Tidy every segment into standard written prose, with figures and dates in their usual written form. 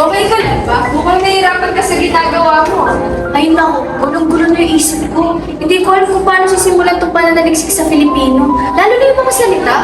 Okay ka lang ba? Mukhang nahihirapan ka sa ginagawa mo. Ay naku, gulong-gulo na yung isip ko. Hindi ko alam kung paano sisimulan itong pananaliksik sa Filipino. Lalo na yung mga salita.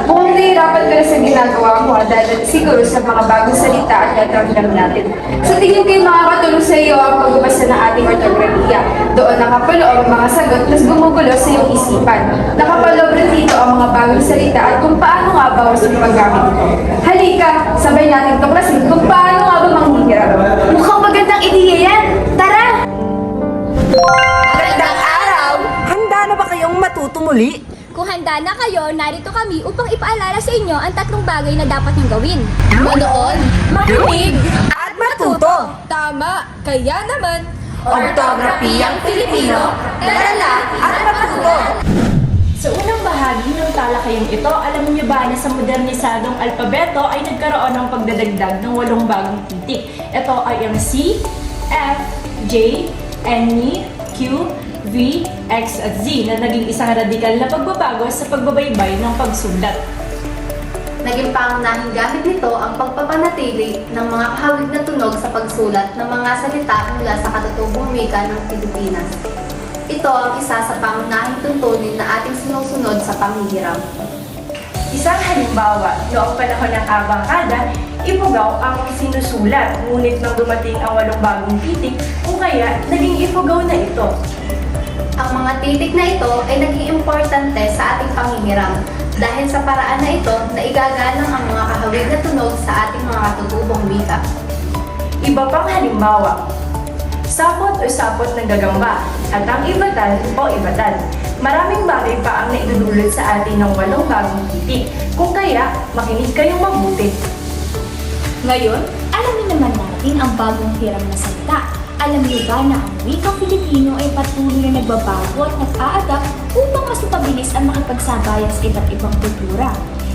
Mukhang nahihirapan ka na sa ginagawa mo dahil siguro sa mga bagong salita at tatanggap natin. Sa tingin ko'y makakatulong sa iyo ang pagbabasa ng ating ortografiya. Doon nakapaloob ang mga sagot mas gumugulo sa iyong isipan. Nakapaloob rin dito ang mga bagong salita at kung paano nga ba sa paggamit ito. Halika, sabay natin tuklasin kung paano nga ba manghihirap. Mukhang magandang ideya yan. Tara! Magandang araw! Handa na ba kayong matuto muli? Kung handa na kayo, narito kami upang ipaalala sa inyo ang tatlong bagay na dapat niyong gawin. Manood, makinig, At matuto! tama, kaya naman, Ortografiyang Filipino, dalala at matuto! Sa unang bahagi ng talakayang ito, alam niyo ba na sa modernisadong alpabeto ay nagkaroon ng pagdadagdag ng 8 bagong titik. Ito ay ang C, F, J, N, Q, V, X at Z na naging isang radikal na pagbabago sa pagbabaybay ng pagsulat. Naging pangunahing gamit nito ang pagpapanatili ng mga kahawig na tunog sa pagsulat ng mga salita mula sa katutubong wika ng Pilipinas. Ito ang isa sa pangunahing tuntunin na ating sinusunod sa panghihiram. Isang halimbawa, noong panahon ng abangkada, ipugaw ang sinusulat, ngunit nang dumating ang 8 bagong titik, o kaya naging ipugaw na ito. Ang mga titik na ito ay naging importante sa ating panghihiram dahil sa paraan na ito na igagalang ang mga kahawig na tunog sa ating mga katutubong wika. Iba pang halimbawa, sapot o sapot ng gagamba at ang ibatan o ibatan. Maraming bagay pa ang naidudulot sa atin ng 8 bagong titik. Kung kaya, makinig kayong mabuti. Ngayon, alamin naman natin ang bagong hiram na salita. Alam niyo ba na ang wikang Filipino ay patuloy na nagbabago at nag-a-adapt upang mas mapabilis ang makipagsabayan sa iba't ibang kultura?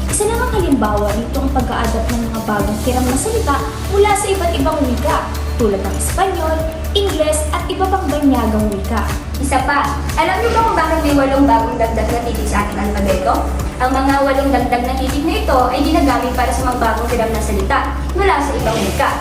Isa namang halimbawa nito ang pag-a-adapt ng mga bagong hiram na salita mula sa iba't ibang wika, tulad ng Espanyol, Ingles at iba pang banyagang wika. Isa pa, alam niyo ba kung bakit may 8 bagong dagdag na titik sa ating alpabeto? Ang mga 8 dagdag na titik na ito ay ginagamit para sa mga bagong hiram na salita mula sa ibang wika.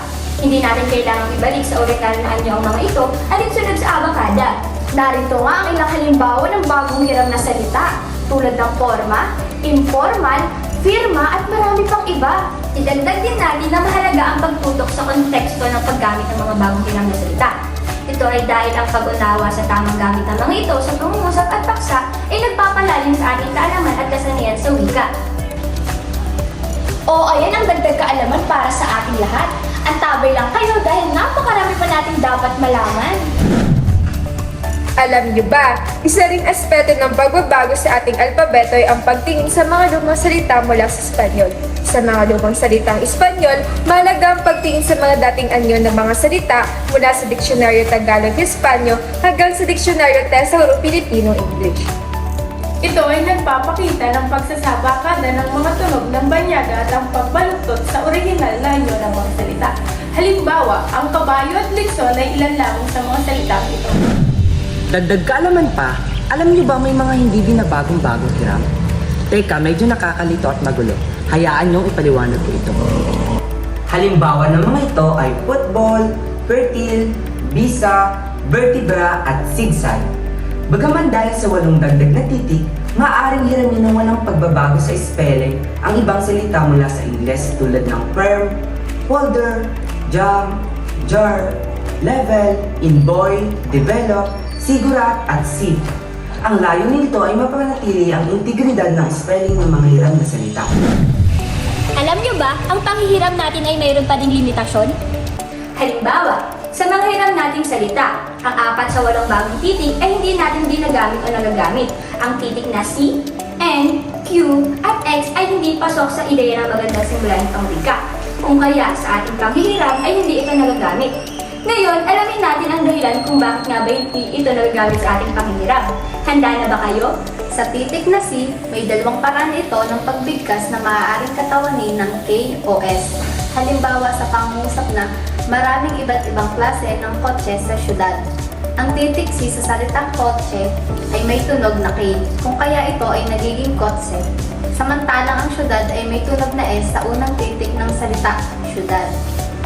Hindi natin kailangang ibalik sa orihinal na anyo ang mga ito alinsunod sa abakada. Narito nga ang ilang halimbawa ng bagong hiram na salita tulad ng forma, informal, firma at marami pang iba. Idagdag din natin na mahalaga ang pagtutok sa konteksto ng paggamit ng mga bagong hiram na salita. Ito ay dahil ang pag-unawa sa tamang gamit ng mga ito sa pangungusap at paksa ay nagpapalalim sa ating kaalaman at kasanayan sa wika. O ayan ang dagdag kaalaman para sa ating lahat. Antabay lang kayo dahil napakarami pa nating dapat malaman. Alam niyo ba, isa ring aspeto ng pagbabago sa ating alpabeto ay ang pagtingin sa mga lumang salita mula sa Espanyol. Sa mga lumang salitang Espanyol, mahalaga ang pagtingin sa mga dating anyo ng mga salita mula sa Diksyonaryo Tagalog-Espanyo hanggang sa Diksyonaryo Tesauro-Pilipino-English. Ito ay nagpapakita ng pagsasabakada ng mga tunog ng banyaga at ang pagbaluktot sa orihinal na anyo ng mga salita. Halimbawa, ang kabayo at lekson ay ilan lamang sa mga salitang ito. Dagdag kaalaman pa, alam niyo ba may mga hindi binabagong-bagong hiram? Teka, medyo nakakalito at magulo. Hayaan niyong ipaliwanag ko ito. Halimbawa ng mga ito ay football, fertile, bisa, vertebra at zigzag. Bagaman dahil sa 8 dagdag na titik, maaaring hiramin ng walang pagbabago sa spelling ang ibang salita mula sa Ingles tulad ng firm, folder, jam, jar, level, invoy, develop, sigurat at seat. Ang layunin nito ay mapanatili ang integridad ng spelling ng mga hiram na salita. Alam niyo ba, ang panghihiram natin ay mayroon pa ding limitasyon? Halimbawa, sa mga hiram nating salita, ang 4 sa 8 bagong titik ay hindi natin ginagamit o nagagamit. Ang titik na C, N, Q, at X ay hindi pasok sa ideya ng magandang simulan ng wika. Kung kaya sa ating panghihiram ay hindi ito nagagamit. Ngayon, alamin natin ang dahilan kung bakit nga ba hindi ito nagagamit sa ating panghihiram. Handa na ba kayo? Sa titik na C, may 2 paraan ito ng pagbigkas na maaaring katawanin ng K o S. Halimbawa sa pangungusap na maraming iba't ibang klase ng kotse sa syudad. Ang titik C sa salitang kotse ay may tunog na K, kung kaya ito ay nagiging kotse. Samantalang ang syudad ay may tunog na S sa unang titik ng salita syudad.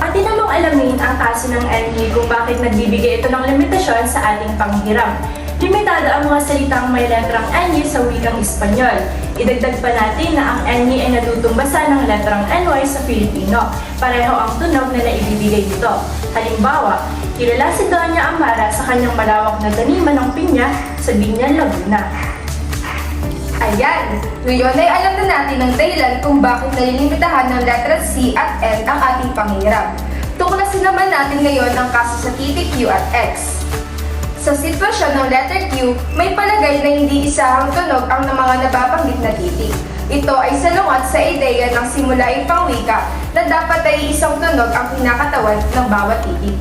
Atin namang alamin ang kaso ng ENMI kung bakit nagbibigay ito ng limitasyon sa ating panghiram. Limitado ang mga salitang may letrang NY sa wikang Espanyol. Idagdag pa natin na ang NY ay natutumbasa ng letrang NY sa Filipino. Pareho ang tunog na naibibigay dito. Halimbawa, kilala si Doña Amara sa kanyang malawak na taniman ng pinya sa Binyan, Laguna. Ayan! Ngayon ay alam na natin ang dahilan kung bakit nalilimitahan ng letra C at N ang ating panghiram. Tuklasin naman natin ngayon ang kaso sa titik Q at X. Sa sitwasyon ng letter Q, may palagay na hindi isahang tunog ang mga nababanggit na titik. Ito ay salungat sa ideya ng simulaing pangwika na dapat ay isang tunog ang kinakatawan ng bawat titik.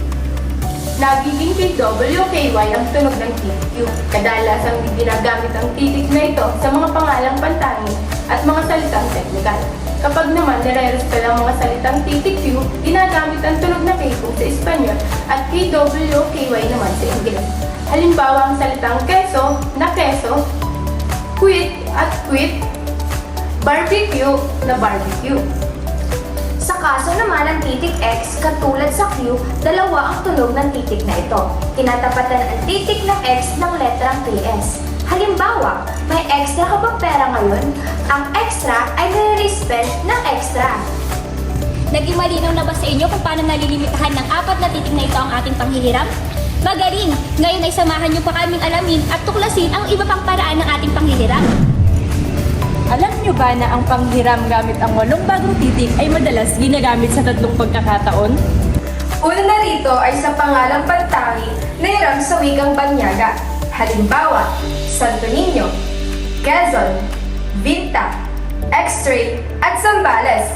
Nagiging KWKY ang tunog ng titik Q. Kadalasang ginagamit ang titik na ito sa mga pangalang pantangi at mga salitang teknikal. Kapag naman nire-respel ang mga salitang titik Q, ginagamit ang tunog na K kung sa Espanyol at KWKY naman sa Ingles. Halimbawa ang salitang keso na keso, quit at quit, barbecue na barbecue. Sa kaso naman ng titik X, katulad sa Q, dalawa ang tunog ng titik na ito. Tinatapatan ang titik ng X ng letrang KS. Halimbawa, may extra ka bang pera ngayon? Ang extra ay nire-respell ng extra. Naging malinaw na ba sa inyo kung paano nalilimitahan ng 4 na titik na ito ang ating panghihiram? Magaling! Ngayon ay samahan niyo pa kaming alamin at tuklasin ang iba pang paraan ng ating panghihiram. Alam niyo ba na ang panghiram gamit ang 8 bagong titik ay madalas ginagamit sa 3 pagkakataon? Una na rito ay sa pangalang pantangi na hiram sa wikang Banyaga. Halimbawa, Santo Niño, Quezon, Vinta, X-ray, at Zambales.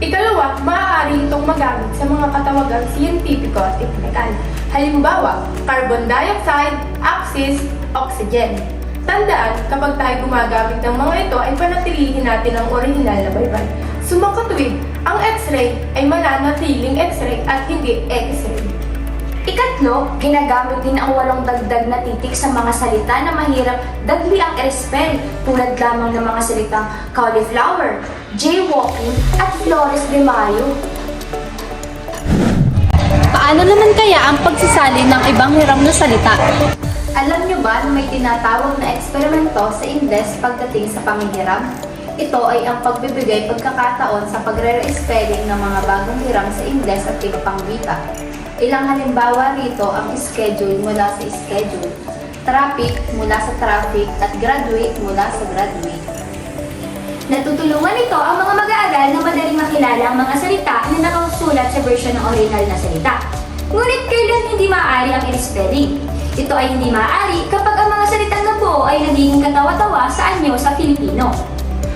Ikalawa, maaari itong magamit sa mga katawagang siyentipiko at teknikal. Halimbawa, carbon dioxide, axis, oxygen. Tandaan, kapag tayo gumagamit ng mga ito ay panatilihin natin ang orihinal na baybay. Sumakatwid, ang X-ray ay mananatiling X-ray at hindi X-ray. Ikatlo, ginagamit din ang 8 dagdag na titik sa mga salita na mahirap dagli ang i-respell, tulad lamang ng mga salitang cauliflower, jaywalking, at Flores de Mayo. Paano naman kaya ang pagsasali ng ibang hiram na salita? Alam niyo ba na may tinatawag na eksperimento sa Ingles pagdating sa panghihiram? Ito ay ang pagbibigay pagkakataon sa pagre-spelling ng mga bagong hiram sa Ingles at iba pang wika. Ilang halimbawa rito ang schedule mula sa schedule, traffic mula sa traffic, at graduate mula sa graduate. Natutulungan ito ang mga mag-aaral na madaling makilala ang mga salita na nakasulat sa version ng original na salita. Ngunit kailan hindi maaari ang i-spelling? Ito ay hindi maaari kapag ang mga salitang nabuo ay nagiging katawa-tawa sa anyo sa Filipino.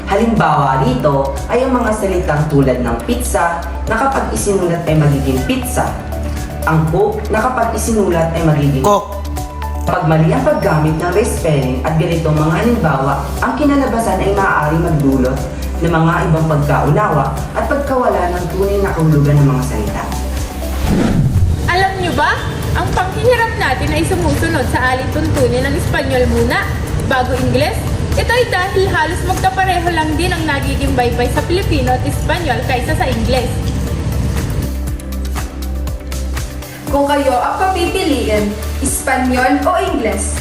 Halimbawa rito ay ang mga salitang tulad ng pizza na kapag isinulat ay magiging pizza. Ang coke na kapag isinulat ay magiging coke. Pag mali ang paggamit ng respelling at ganitong mga halimbawa, ang kinalabasan ay maaari magdulot ng mga ibang pagkaunawa at pagkawala ng tunay na kahulugan ng mga salita. Alam niyo ba? Ang panghihiram natin ay sumusunod sa alituntunin ng Espanyol muna, bago Ingles. Ito ay dahil halos magkapareho lang din ang nagiging baybay sa Pilipino at Espanyol kaysa sa Ingles. Kung kayo ang papipiliin, Espanyol o Ingles?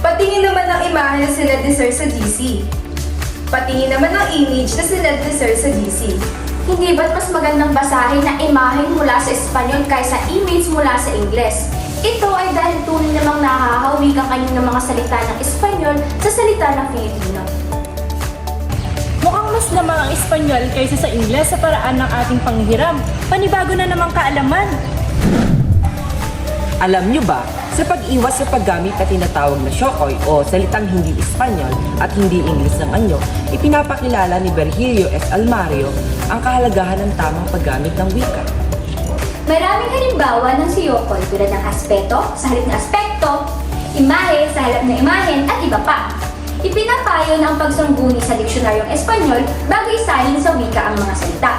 Patingin naman ang imahe na sined ni Sir sa GC. Patingin naman ang image na sined ni Sir sa GC. Hindi ba't mas magandang basahin na imahe mula sa Espanyol kaysa image mula sa Ingles? Ito ay dahil tunay namang nahahawi ang kanyang mga salita ng Espanyol sa salita ng Filipino. Mukhang mas lamang ang Espanyol kaysa sa Ingles sa paraan ng ating panghiram. Panibago na namang kaalaman. Alam nyo ba, sa pag-iwas sa paggamit na tinatawag na Shokoy o salitang hindi Espanyol at hindi Ingles ng anyo, ipinapakilala ni Virgilio S. Almario ang kahalagahan ng tamang paggamit ng wika. Maraming halimbawa ng siyokoy tulad ng aspeto sa halip na aspekto, imahe sa halip na imahen at iba pa. Ipinapayo na ang pagsangguni sa diksyonaryong Espanyol bago isalin sa wika ang mga salita.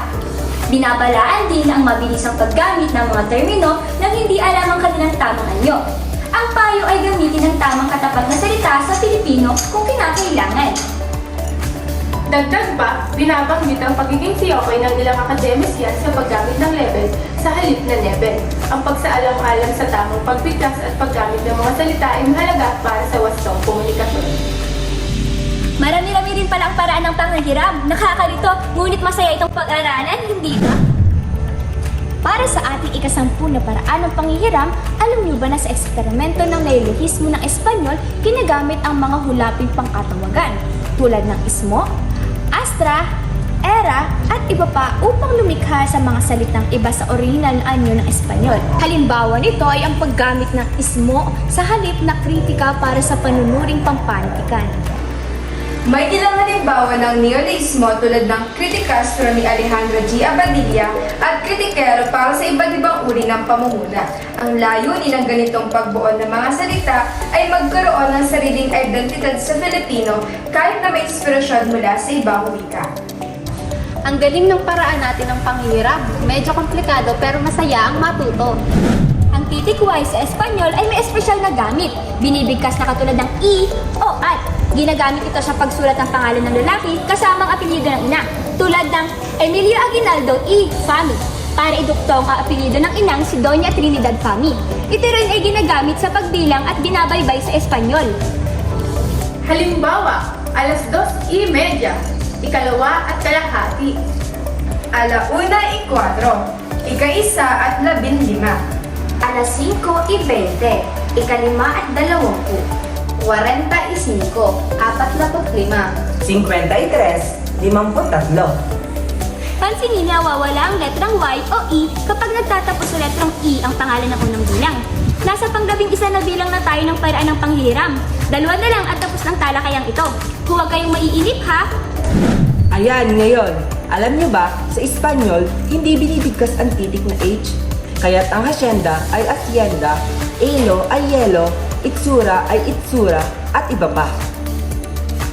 Binabalaan din ang mabilisang paggamit ng mga termino nang hindi alam ang kanilang tamang anyo. Ang payo ay gamitin ang tamang katapat na salita sa Filipino kung kinakailangan. Dagdag pa, binabanggit ang pagiging tiyokoy ng ilang akademisyan sa paggamit ng level sa halip na level. Ang pagsaalang-alang sa tamang pagbigkas at paggamit ng mga salita ay mahalaga para sa wastong komunikasyon. Marami-rami rin pala ang paraan ng panghihiram. Nakakalito, ngunit masaya itong pag-aralan, hindi ba? Para sa ating ikasampu na paraan ng panghihiram, alam niyo ba na sa eksperimento ng neolohismo ng Espanyol, ginagamit ang mga hulaping pangkatawagan tulad ng ismo, astra, era, at iba pa upang lumikha sa mga salitang iba sa orihinal na anyo ng Espanyol. Halimbawa nito ay ang paggamit ng ismo sa halip na kritika para sa panunuring pampanitikan. May ilang halimbawa ng neologismo tulad ng kritikastro ni Alejandro G. Abadilla at kritikero para sa iba't ibang uri ng pamumuna. Ang layunin ng ganitong pagbuo ng mga salita ay magkaroon ng sariling identidad sa Filipino kahit na may inspirasyon mula sa ibang wika. Ang galing ng paraan natin ng panghihiram. Medyo komplikado pero masaya ang matuto. Ang titik Y sa Espanyol ay may espesyal na gamit. Binibigkas na katulad ng I o at. Ginagamit ito sa pagsulat ng pangalan ng lalaki kasama ang apelyido ng ina, tulad ng Emilio Aguinaldo E. Fami, para iduktong ang apelyido ng inang si Doña Trinidad Fami. Ito rin ay ginagamit sa pagbilang at binabaybay sa Espanyol. Halimbawa, 2:30, ikalawa at kalahati. 1:04, ika-1 at 15. 5:20, ikalima at 20. 45, 45. 53, 53. Pansinin na nawawala ang letrang Y o E kapag nagtatapos sa letrang E ang pangalan ng unang bilang. Nasa pang-11 na bilang na tayo ng paraan ng panghihiram. 2 na lang at tapos ng talakayang ito. Huwag kayong maiinip ha! Ayan, ngayon, alam niyo ba, sa Espanyol, hindi binibigkas ang titik na H. Kaya't ang hacienda ay hacienda, elo ay yelo, itsura ay itsura, at iba pa.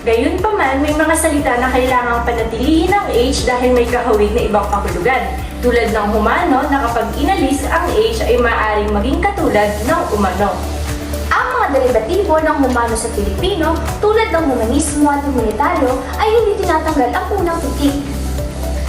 Gayunpaman, may mga salita na kailangang panatilihin ang H dahil may kahawig na ibang kahulugan. Tulad ng humano na kapag inalis ang H ay maaaring maging katulad ng umano. Ang mga derivatibo ng humano sa Pilipino, tulad ng humanismo at humanitaryo, ay hindi tinatanggal ang unang titik.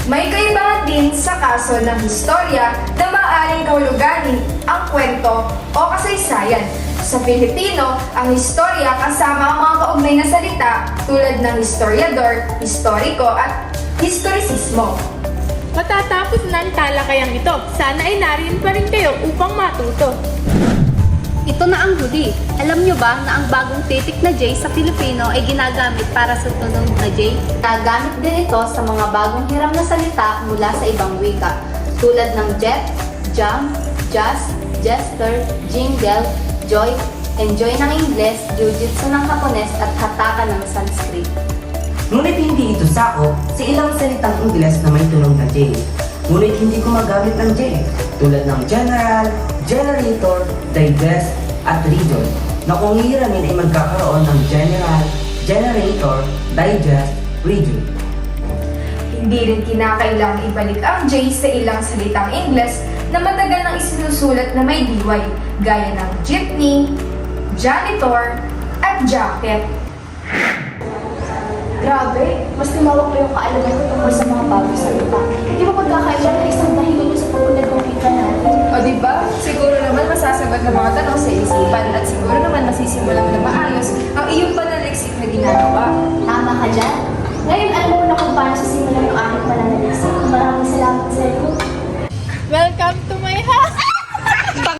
May kaibahan din sa kaso ng historya na maaaring kahuluganin ang kwento o kasaysayan. Sa Filipino, ang historya kasama ang mga kaugnay na salita tulad ng historiador, historiko at historisismo. Matatapos na ang talakayang ito. Sana ay nariyan pa rin kayo upang matuto. Ito na ang huli. Alam nyo ba na ang bagong titik na J sa Filipino ay ginagamit para sa tunog na J? Nagamit din ito sa mga bagong hiram na salita mula sa ibang wika, tulad ng jet, jump, jazz, jester, jingle, joy, enjoy ng Ingles, jujitsu ng Hapones at hatakan ng Sanskrit. Ngunit hindi ito sakop sa ilang salitang Ingles na may tunog na J. Ngunit hindi gumagamit ng J, tulad ng general, generator, digest, at region, na kung hihiramin ay magkakaroon ng general, generator, digest, region. Hindi rin kinakailangang ibalik ang J sa ilang salitang Ingles na matagal nang isinusulat na may DY, gaya ng jeepney, janitor, at jacket. Grabe, mas lumawak pa yung kaalaman ko tungkol sa mga bagong salita. Di ba pagkakailan na isang dahilan yung sa pagpunod ng wika natin? O diba? Siguro naman masasagot ng mga tanong sa isipan at siguro naman masisimulan mo na maayos ang iyong pananaliksik na ginagawa. Tama ka dyan. Ngayon, alam mo na kung paano sisimulan yung aking pananaliksik. Maraming salamat sa iyo. Welcome